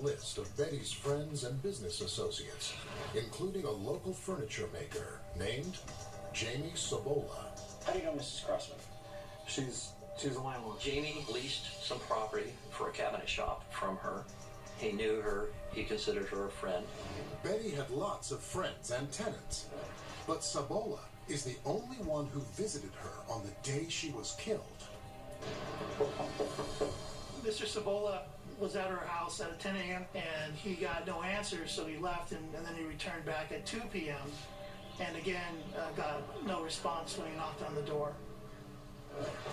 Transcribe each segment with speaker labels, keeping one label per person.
Speaker 1: list of Betty's friends and business associates, including a local furniture maker named Jamie Sabola.
Speaker 2: How do you know Mrs. Crossman?
Speaker 3: She's a landlord.
Speaker 4: Jamie leased some property for a cabinet shop from her. He knew her. He considered her a friend.
Speaker 1: Betty had lots of friends and tenants, but Sabola is the only one who visited her on the day she was killed.
Speaker 5: Mr. Sabola was at her house at 10 a.m. and he got no answers, so he left, and then he returned back at 2 p.m. and again got no response when he knocked on the door.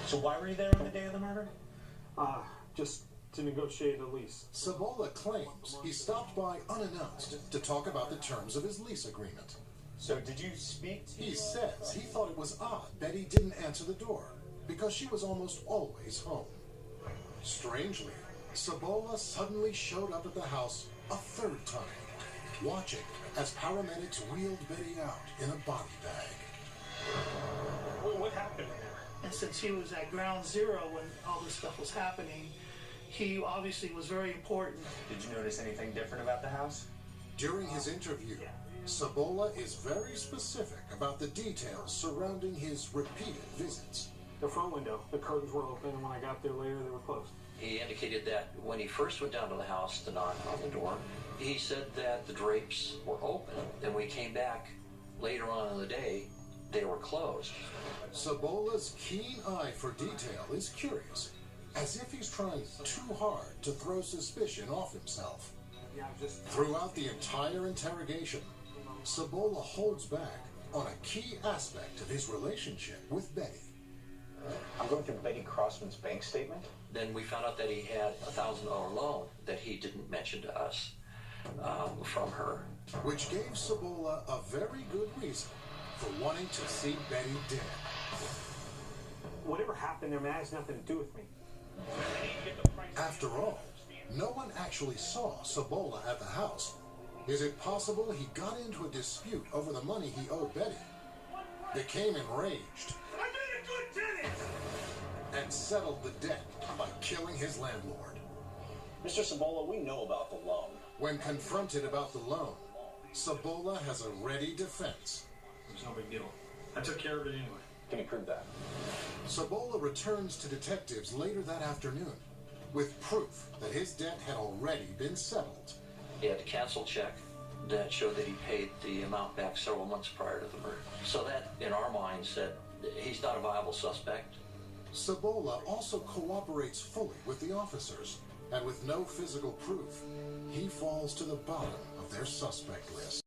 Speaker 2: So why were you there on the day of the murder?
Speaker 3: Just to negotiate a lease.
Speaker 1: Sabola claims he stopped by unannounced to talk about the terms of his lease agreement.
Speaker 2: So did you speak to...
Speaker 1: He says he thought it was odd Betty didn't answer the door because she was almost always home. Strangely, Sabola suddenly showed up at the house a third time, watching as paramedics wheeled Betty out in a body bag.
Speaker 2: Well, what happened there?
Speaker 5: And since he was at ground zero when all this stuff was happening, he obviously was very important.
Speaker 2: Did you notice anything different about the house?
Speaker 1: During his interview, Sabola is very specific about the details surrounding his repeated visits.
Speaker 3: The front window, the curtains were open, and when I got there later, they were closed.
Speaker 4: He indicated that when he first went down to the house to knock on the door, he said that the drapes were open, and when he came back later on in the day, they were closed.
Speaker 1: Sabola's keen eye for detail is curious, as if he's trying too hard to throw suspicion off himself. Throughout the entire interrogation, Sabola holds back on a key aspect of his relationship with Betty.
Speaker 2: I'm going through Betty Crossman's bank statement.
Speaker 4: Then we found out that he had a $1,000 loan that he didn't mention to us from her.
Speaker 1: Which gave Sabola a very good reason for wanting to see Betty dead.
Speaker 3: Whatever happened there, man, has nothing to do with me.
Speaker 1: After all, no one actually saw Sabola at the house. Is it possible he got into a dispute over the money he owed Betty, became enraged, and settled the debt by killing his landlord?
Speaker 2: Mr. Sabola, we know about the loan.
Speaker 1: When confronted about the loan, Sabola has a ready defense.
Speaker 6: It's no big deal. I took care of it anyway.
Speaker 2: Can you prove that?
Speaker 1: Sabola returns to detectives later that afternoon with proof that his debt had already been settled.
Speaker 4: He had a cancel check that showed that he paid the amount back several months prior to the murder. So that, in our minds, said he's not a viable suspect.
Speaker 1: Sabola also cooperates fully with the officers, and with no physical proof, he falls to the bottom of their suspect list.